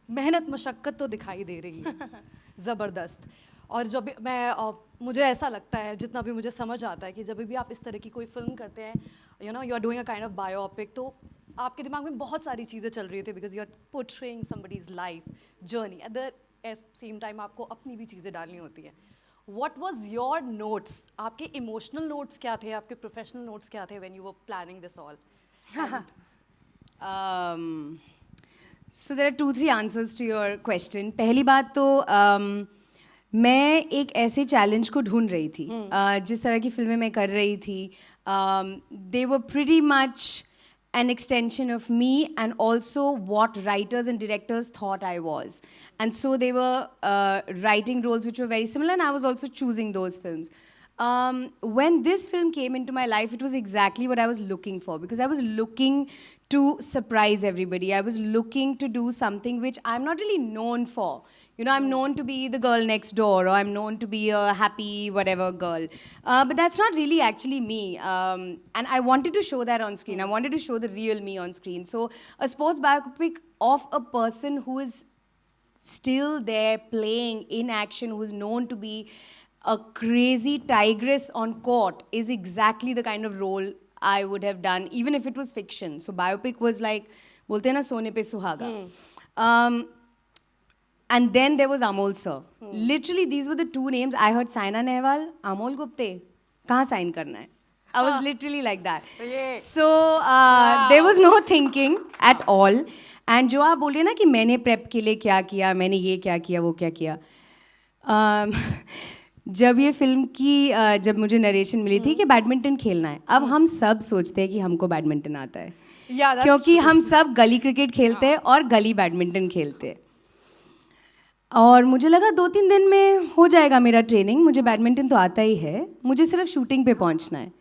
मेहनत मशक्क़त तो दिखाई दे रही है ज़बरदस्त। और जब मुझे ऐसा लगता है, जितना भी मुझे समझ आता है, कि जब भी आप इस तरह की कोई फिल्म करते हैं, you know you are doing a kind of biopic, तो आपके दिमाग में बहुत सारी चीज़ें चल रही होती है, because you are portraying somebody's life journey, at the same time आपको अपनी भी चीज़ें डालनी होती है। What was your notes? आपके emotional notes क्या थे? आपके professional notes क्या थे when you were planning this all? Um, so there are 2-3 answers to your question. पहली बात तो मैं एक ऐसे चैलेंज को ढूंढ रही थी जिस तरह की फिल्में मैं कर रही थी, they were pretty much an extension of me and also what writers and directors thought I was. And so they were writing roles which were very similar, and I was also choosing those films. When this film came into my life, it was exactly what I was looking for, because I was looking to surprise everybody. I was looking to do something which I'm not really known for. You know, I'm known to be the girl next door, or I'm known to be a happy whatever girl. But that's not really actually me. And I wanted to show that on screen. I wanted to show the real me on screen. So a sports biopic of a person who is still there playing in action, who is known to be a crazy tigress on court, is exactly the kind of role I would have done, even if it was fiction. So biopic was like, bolte na sone pe suhaga. And then there was Amol sir. Literally, these were the two names. I heard Saina Nehwal, Amol Gupte. Kahan sign karna hai? I was literally like that. So there was no thinking at all. And जो आप बोल रहे हैं ना कि मैंने prep के लिए क्या किया, मैंने ये क्या किया, वो क्या किया. जब ये फिल्म की जब मुझे नरेशन मिली थी कि बैडमिंटन खेलना है, अब हम सब सोचते हैं कि हमको बैडमिंटन आता है, क्योंकि हम सब गली क्रिकेट खेलते हैं और गली बैडमिंटन खेलते हैं. और मुझे लगा 2-3 दिन में हो जाएगा मेरा ट्रेनिंग, मुझे बैडमिंटन तो आता ही है, मुझे सिर्फ शूटिंग पे पहुंचना है.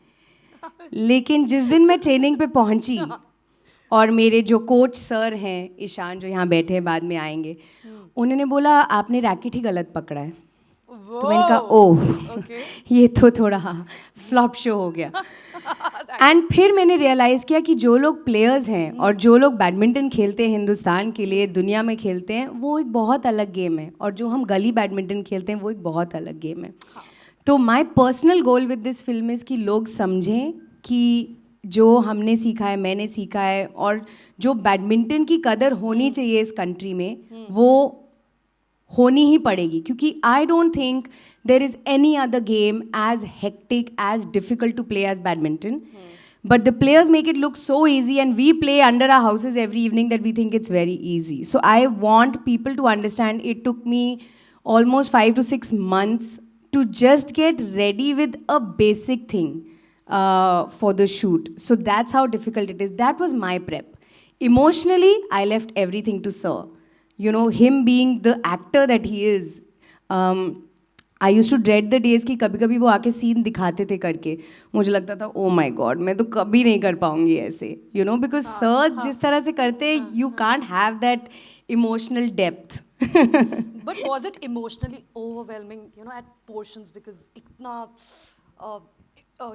लेकिन जिस दिन मैं ट्रेनिंग पे पहुंची और मेरे जो कोच सर हैं, ईशान जो यहाँ बैठे हैं, बाद में आएंगे, उन्होंने बोला आपने रैकेट ही गलत पकड़ा है. तो मैंने कहा ओह, ये तो थोड़ा फ्लॉप शो हो गया. एंड फिर मैंने रियलाइज़ किया कि जो लोग प्लेयर्स हैं और जो लोग बैडमिंटन खेलते हैं हिंदुस्तान के लिए, दुनिया में खेलते हैं, वो एक बहुत अलग गेम है, और जो हम गली बैडमिंटन खेलते हैं वो एक बहुत अलग गेम है. तो my personal goal with this film is कि लोग समझें कि जो हमने सीखा है, मैंने सीखा है, और जो बैडमिंटन की कदर होनी चाहिए इस कंट्री में, वो होनी ही पड़ेगी. क्योंकि I don't think there is any other game as hectic, as difficult to play as badminton. But the players make it look so easy, and we play under our houses every evening that we think it's very easy. So I want people to understand it took me almost 5 to 6 months to just get ready with a basic thing for the shoot. So that's how difficult it is. That was my prep. Emotionally, I left everything to Sir. You know, him being the actor that he is. I use to dread the days कि कभी कभी वो आके scene दिखाते थे करके, मुझे लगता था ओ माई गॉड, मैं तो कभी नहीं कर पाऊंगी ऐसे, यू नो, बिकॉज सर जिस तरह से करते, you can't have that emotional depth. But was it emotionally overwhelming, you know, at portions, because इतना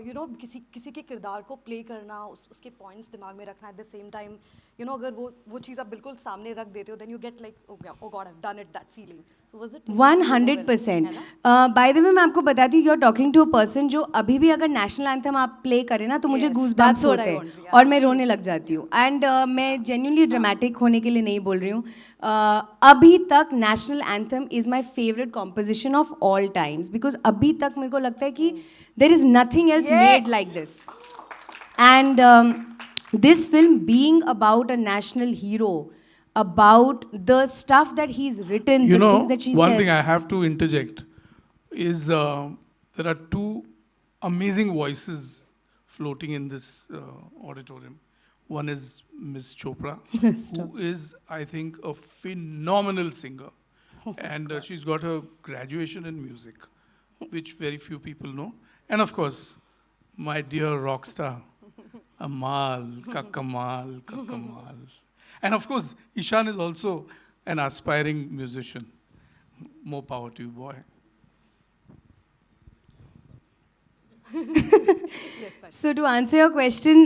यू नो किसी के किरदार को प्ले करना, उसके पॉइंट्स दिमाग में रखना, at the same time you know अगर वो चीज़ आप बिल्कुल सामने रख देते हो, then you get like oh God I have done it, that feeling. So was it 100%. By the way मैं आपको बताती हूँ, you are talking to a person जो अभी भी अगर नेशनल एंथम आप प्ले करें ना तो मुझे गूज बम्प्स होते हैं और मैं रोने लग जाती हूँ. एंड मैं जेन्युइनली ड्रामेटिक होने के लिए नहीं बोल रही हूँ. अभी तक national anthem is my favourite composition of all times, because अभी तक मेरे को लगता है कि there is nothing else made like this. And this film being about a national hero, about the stuff that he's written, the things that she one says. Thing I have to interject is there are two amazing voices floating in this auditorium. One is Miss Chopra, who is, I think, a phenomenal singer. And she's got her graduation in music, which very few people know. And of course, my dear rock star, Amal, Kakamal, Kakamal. And of course, Ishan is also an aspiring musician. More power to you, boy. So to answer your question,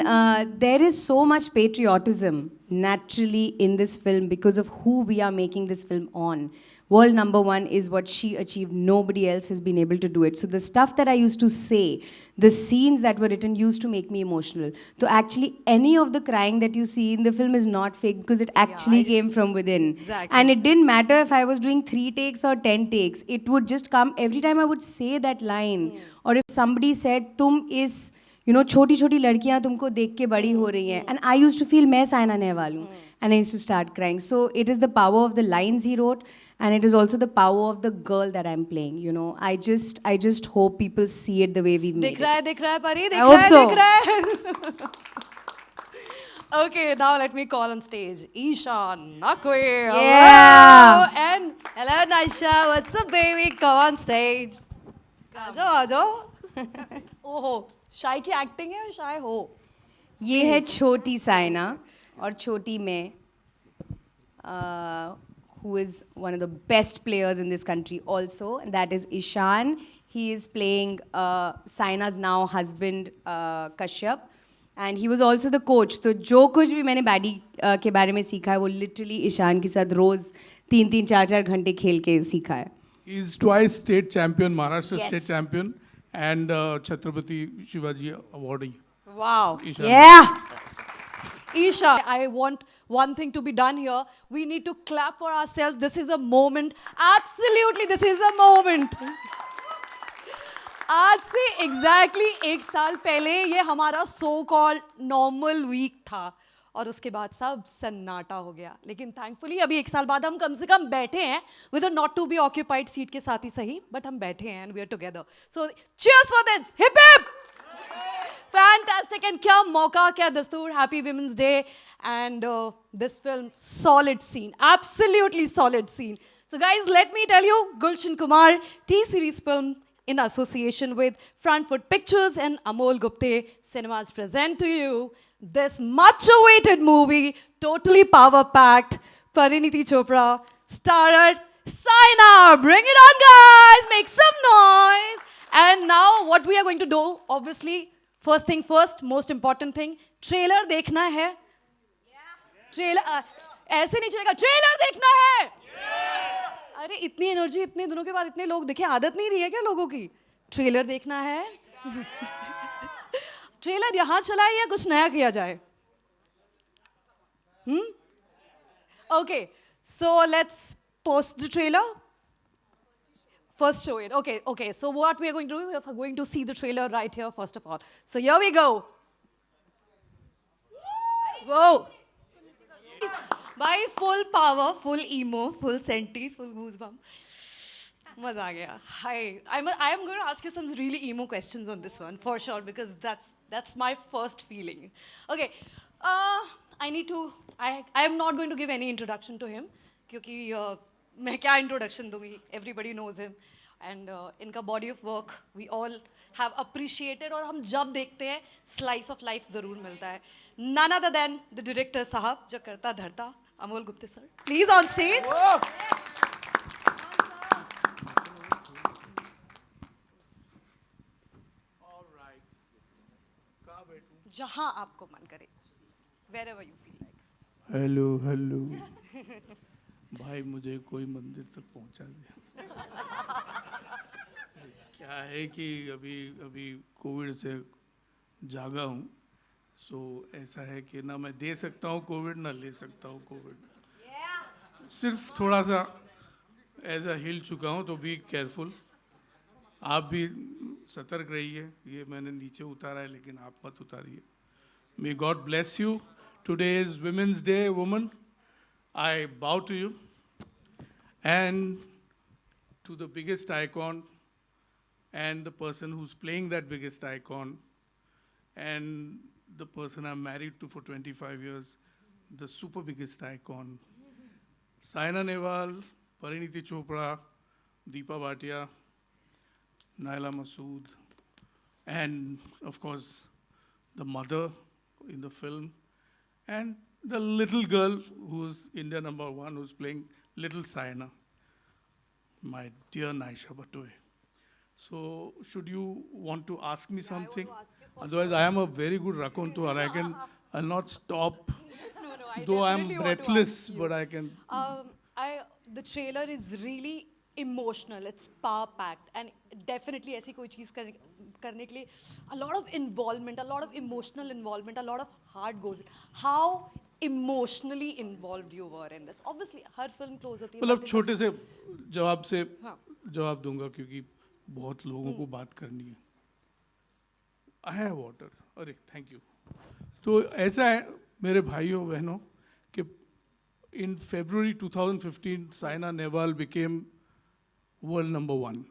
there is so much patriotism naturally in this film because of who we are making this film on. World number one is what she achieved. Nobody else has been able to do it. So the stuff that I used to say, the scenes that were written used to make me emotional. So actually any of the crying that you see in the film is not fake because it actually came from within. Exactly. And it didn't matter if I was doing 3 takes or 10 takes. It would just come every time I would say that line. Or if somebody said, तुम इस छोटी छोटी लड़कियां तुमको देख के बड़ी हो रही हैं, and I used to feel मैं साइना नेहवाल हूँ, and I used to start crying. So it is the power of the lines he wrote, and it is also the power of the girl that I'm playing. I just hope people see it the way we've made it. दिख रहा है परी, I hope so. दिख रहा है. Okay, now let me call on stage Ishan Naqvi. Yeah. Hello. And hello Naisha, what's up baby? Come on stage. आ जाओ. ओहो, शाय की एक्टिंग है, शाय हो. ये है छोटी साइना और छोटी मैं, who is one of the best players in this country also, and that is Ishan. He is playing Saina's now husband Kashyap, and he was also the coach. तो जो कुछ भी मैंने बैडी के बारे में सीखा है वो literally ईशान के साथ रोज 3-3, 4-4 घंटे खेल के सीखा है. He is twice state champion, Maharashtra Yes. state champion, and Chhatrapati Shivaji awardee. Wow. Ishan. Yeah. Isha, I want one thing to be done here. We need to clap for ourselves. This is a moment. Absolutely, this is a moment. आज से exactly 1 साल पहले ये हमारा so called normal week था और उसके बाद सब सन्नाटा हो गया. लेकिन thankfully अभी 1 साल बाद हम कम से कम बैठे हैं with a not to be occupied seat के साथ ही सही, but हम बैठे हैं and we are together. So cheers for this. Hip hip. Fantastic, and क्या मौका, क्या दस्तूर. Happy Women's Day, and this film, solid scene, absolutely solid scene. So guys, let me tell you, Gulshan Kumar T-Series film in association with Front Foot Pictures and Amol Gupte Cinemas present to you this much awaited movie, totally power packed. Pariniti Chopra starred Saina. Bring it on guys, make some noise. And now what we are going to do, obviously, first thing first, most important thing, trailer देखना है. Trailer ऐसे नहीं चलेगा, trailer देखना है. अरे इतनी energy इतने दिनों के बाद इतने लोग दिखे, आदत नहीं रही है क्या लोगों की? ट्रेलर देखना है. ट्रेलर यहाँ चलाए या कुछ नया किया जाए? Okay, so let's post the trailer. First show it. Okay. So what we are going to do, we are going to see the trailer right here first of all. So here we go. Whoa. By full power, full emo, full senti, full goosebump. मजा आ गया. Hi. I am going to ask you some really emo questions on this one for sure because that's my first feeling. Okay. I am not going to give any introduction to him क्योंकि मैं क्या introduction दूंगी? Everybody knows him. And इनका body of work we all have appreciated और हम जब देखते हैं slice of life ज़रूर मिलता है. None other than the director साहब जो करता धरता Amol Gupte sir. Please on stage. जहाँ आपको मन करे. Wherever you feel like. Hello भाई मुझे कोई मंदिर तक पहुंचा दिया. क्या है कि अभी कोविड से जागा हूँ. सो ऐसा है कि ना मैं दे सकता हूँ कोविड ना ले सकता हूँ कोविड. सिर्फ थोड़ा सा ऐसा हिल चुका हूँ तो बी केयरफुल. आप भी सतर्क रहिए. ये मैंने नीचे उतारा है लेकिन आप मत उतारिए. May God bless you. Today is Women's Day, woman. I bow to you. And to the biggest icon and the person who's playing that biggest icon and the person I'm married to for 25 years, the super biggest icon, Saina Nehwal, Pariniti Chopra, Deepa Bhatia, Naila Masood, and of course, the mother in the film, and the little girl who's India #1, who's playing little Saina, my dear Naisha Batoy. So should you want to ask me something? to ask you for Otherwise, I am a very good raconteur. I'll not stop. No, no, I Though I am definitely want to breathless, ask you. but I can. The trailer is really emotional. It's power packed, and definitely ऐसी कोई चीज़ करने के लिए a lot of involvement, a lot of emotional involvement, a lot of heart goes in. How emotionally involved you were in this? Obviously, her film close होती है. मतलब but छोटे से जवाब से हाँ. जवाब दूंगा क्योंकि बहुत लोगों को बात करनी है. I have water. अरे थैंक यू. तो ऐसा है मेरे भाइयों बहनों कि in February 2015 Saina Nehwal became world number 1.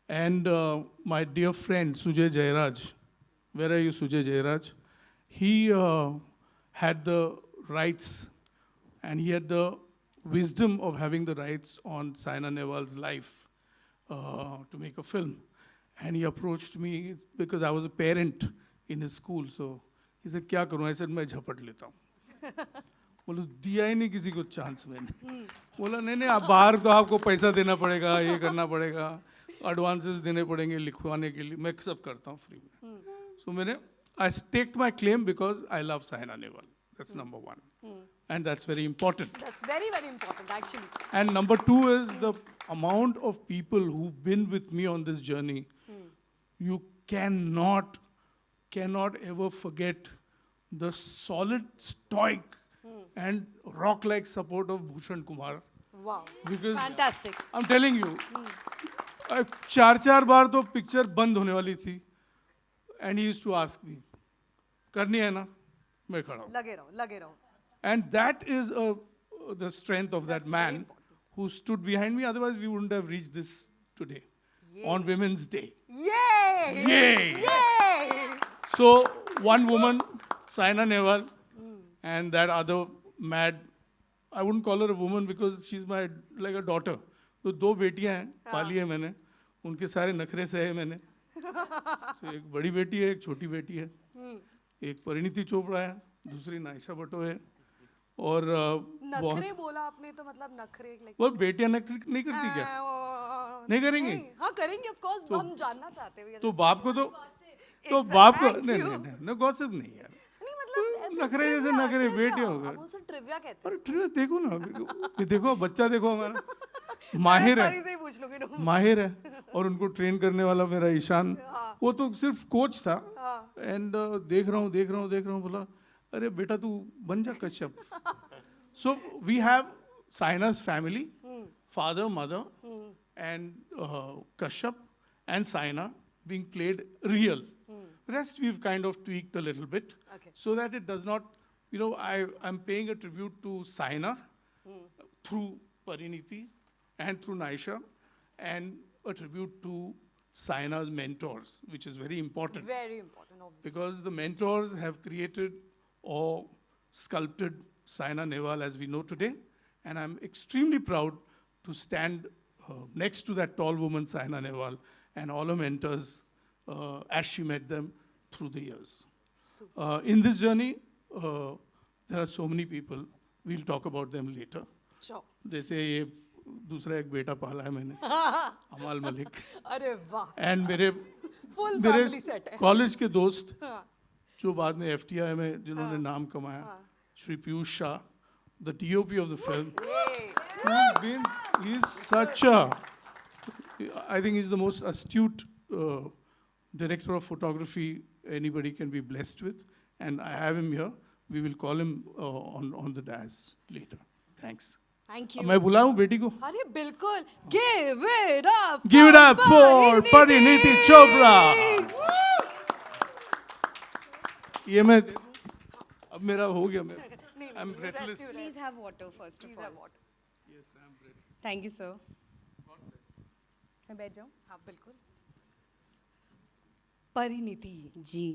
And my dear friend Sujay Jairaj, where are you Sujay Jairaj? He had the rights and he had the wisdom of having the rights on Saina Nehwal's life to make a film. And he approached me because I was a parent in his school. So he said, क्या करूँ? I said, मैं झपट लेता हूँ. बोलो दिया ही नहीं किसी को चांस मैंने. बोला नहीं नहीं आप बाहर तो आपको पैसा देना पड़ेगा, ये करना पड़ेगा, एडवांसेस देने पड़ेंगे लिखवाने के लिए. मैं सब करता हूँ फ्री में. सो मैंने I staked my claim because I love Saina Nehwal. That's number one. And that's very important. That's very, very important, actually. And number two is the amount of people who've been with me on this journey. You cannot ever forget the solid, stoic, and rock-like support of Bhushan Kumar. Wow. Because Fantastic. I'm telling you, 4 बार तो picture बंद होने वाली थी. And he used to ask me, करनी है ना? मैं खड़ा हूँ. लगे रहो, लगे रहो. And that is the strength of that man who stood behind me. Otherwise, we wouldn't have reached this today on Women's Day. Yay! Yay! Yay! So, one woman, Saina Nehwal, and that other mad, I wouldn't call her a woman because she's like a daughter. तो 2 बेटियां हैं, पाली है मैंने, उनके सारे नखरे सहे मैंने. तो एक बड़ी बेटी है, एक छोटी बेटी है, एक परिणीति चोपड़ा है, दूसरी नायशा भट्टो है, और नखरे बोला आपने तो मतलब नखरे like वो बेटियां नखरे नहीं करती क्या? नहीं करेंगी? हाँ करेंगे of course. हम जानना चाहते हैं. तो बाप को तो बाप को नहीं गॉसिप नहीं यार. नहीं मतलब नखरे जैसे नखरे बेटे हो गए. हम उनसे ट्रिविया कहते हैं. अरे ट्रिविया देखो ना, ये देखो बच्चा देखो हमारा माहिर है, से ही पूछ लोगे ना. माहिर है. और उनको ट्रेन करने वाला मेरा ईशान, वो तो सिर्फ कोच था. एंड देख रहा हूँ बोला अरे बेटा तू बन जा Kashyap. So we have Saina's family, father, mother, and Kashyap and Saina being played real. Rest we've kind of tweaked a little bit, so that it does not, I'm paying a tribute to Saina through Pariniti and through Naisha, and a tribute to Saina's mentors, which is very important. Very important, obviously. Because the mentors have created or sculpted Saina Nehwal as we know today. And I'm extremely proud to stand next to that tall woman, Saina Nehwal, and all her mentors as she met them through the years. In this journey, there are so many people. We'll talk about them later. Sure. जैसे ये दूसरा एक बेटा पाला है मैंने, अमाल मलिक. अरे वाह. एंड मेरे Full family set है. कॉलेज के दोस्त जो बाद में FTI में जिन्होंने नाम कमाया, Shri Piyush Shah, the DOP of the film. He's such a, I think he's the most astute director of photography anybody can be blessed with, and I have him here. We will call him on the dais later. Thanks. Thank you. मैं बुलाऊं बेटी को? अरे बिल्कुल. Give it up. Give it up for Pariniti Chopra. ये मैं अब मेरा हो गया. I'm breathless. Please have water first of all. Yes, I'm breathless. Thank you, sir. मैं बैठ जाऊँ? हाँ बिल्कुल. परिणीति जी.